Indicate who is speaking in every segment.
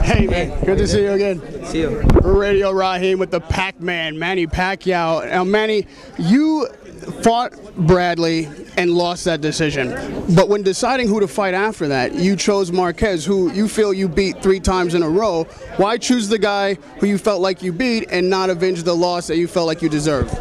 Speaker 1: Hey, man. Good to see you again.
Speaker 2: See you.
Speaker 1: Radio Rahim with the Pac-Man, Manny Pacquiao. Now, Manny, you fought Bradley and lost that decision. But when deciding who to fight after that, you chose Marquez, who you feel you beat 3 times in a row. Why choose the guy who you felt like you beat and not avenge the loss that you felt like you deserved?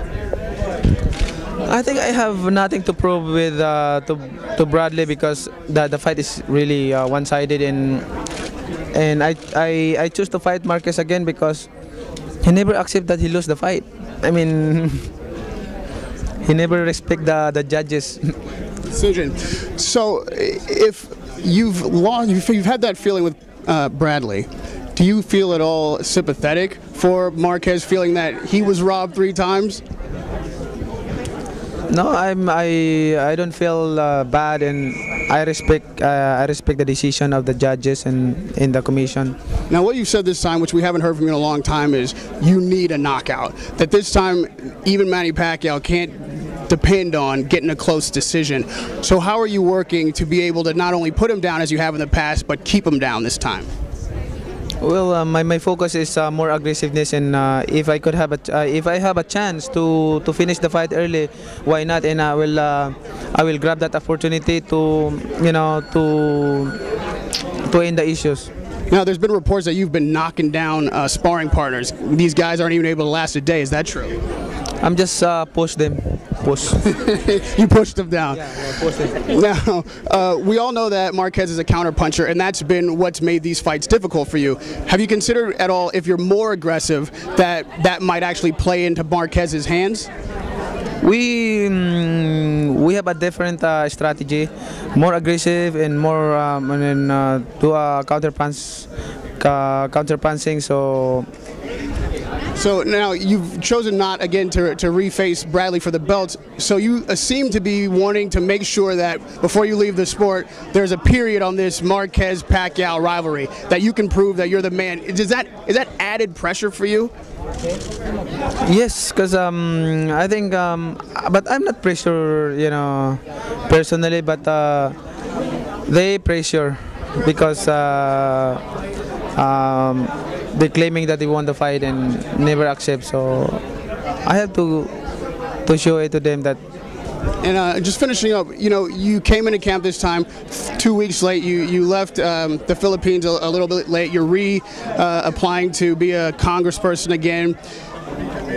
Speaker 2: I think I have nothing to prove with to Bradley because the fight is really one-sided, and I choose to fight Marquez again because he never accept that he lost the fight. I mean, he never respect the judges.
Speaker 1: Decision. So if you've lost, if you've had that feeling with Bradley, do you feel at all sympathetic for Marquez, feeling that he was robbed 3 times?
Speaker 2: No, I don't feel bad, and I respect the decision of the judges and in the commission.
Speaker 1: Now, what you said this time, which we haven't heard from you in a long time, is you need a knockout. That this time, even Manny Pacquiao can't depend on getting a close decision. So how are you working to be able to not only put him down as you have in the past, but keep him down this time?
Speaker 2: Well, my focus is more aggressiveness, and if I have a chance to finish the fight early, why not? And I will grab that opportunity to end the issues.
Speaker 1: Now, there's been reports that you've been knocking down sparring partners. These guys aren't even able to last a day. Is that true?
Speaker 2: I'm just push them. Push.
Speaker 1: You pushed them down.
Speaker 2: Yeah, push them.
Speaker 1: Now, we all know that Marquez is a counterpuncher, and that's been what's made these fights difficult for you. Have you considered at all, if you're more aggressive, that might actually play into Marquez's hands?
Speaker 2: We have a different strategy, more aggressive and more to counterpunching. So
Speaker 1: now you've chosen not again to reface Bradley for the belts. So you seem to be wanting to make sure that before you leave the sport, there's a period on this Marquez-Pacquiao rivalry that you can prove that you're the man. Is that added pressure for you?
Speaker 2: Yes, because I think, but I'm not pressure, personally, but they pressure because they're claiming that they won the fight and never accept. So I have to show it to them that.
Speaker 1: And just finishing up, you came into camp this time 2 weeks late. You left the Philippines a little bit late. You're applying to be a congressperson again.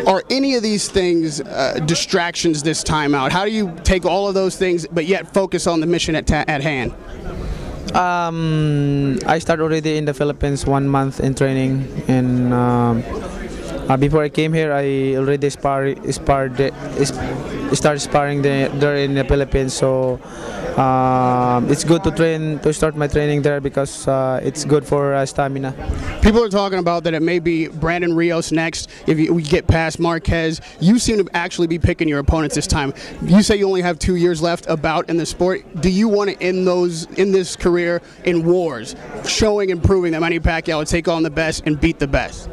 Speaker 1: Are any of these things distractions this time out? How do you take all of those things but yet focus on the mission at hand?
Speaker 2: I start already in the Philippines 1 month in training, and before I came here, I already started sparring there in the Philippines. So it's good to start my training there because it's good for stamina.
Speaker 1: People are talking about that it may be Brandon Rios next if we get past Marquez. You seem to actually be picking your opponents this time. You say you only have 2 years left in the sport. Do you want to end this career in wars, showing and proving that Manny Pacquiao will take on the best and beat the best?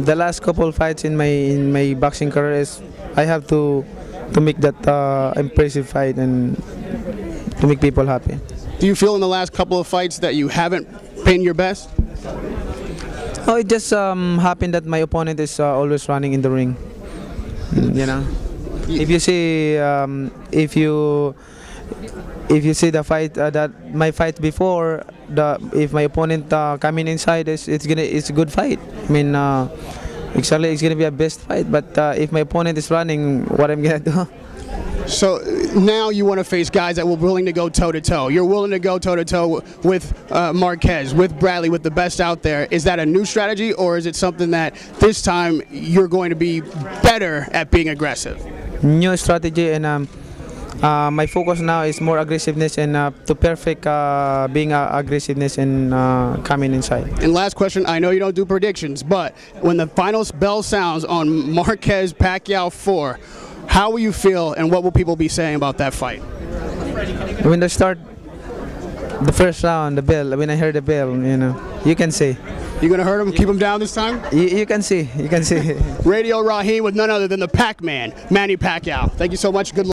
Speaker 2: The last couple fights in my boxing career is I have to make that impressive fight and to make people happy.
Speaker 1: Do you feel in the last couple of fights that you haven't been your best?
Speaker 2: Oh, it just happened that my opponent is always running in the ring. If you see if you see the fight that my fight before, if my opponent coming inside, it's a good fight. I mean, actually it's gonna be a best fight. But if my opponent is running, what I'm gonna do?
Speaker 1: So now you want to face guys that will be willing to go toe-to-toe. You're willing to go toe-to-toe with Marquez, with Bradley, with the best out there. Is that a new strategy, or is it something that this time you're going to be better at being aggressive?
Speaker 2: New strategy, and my focus now is more aggressiveness and to perfect being aggressiveness and coming inside.
Speaker 1: And last question, I know you don't do predictions, but when the final bell sounds on Marquez-Pacquiao 4, how will you feel and what will people be saying about that fight?
Speaker 2: When they start the first round, the bell, when I heard the bell, you can see.
Speaker 1: You gonna hurt him, keep him down this time?
Speaker 2: You can see,
Speaker 1: Radio Rahim with none other than the Pac-Man, Manny Pacquiao. Thank you so much, good luck.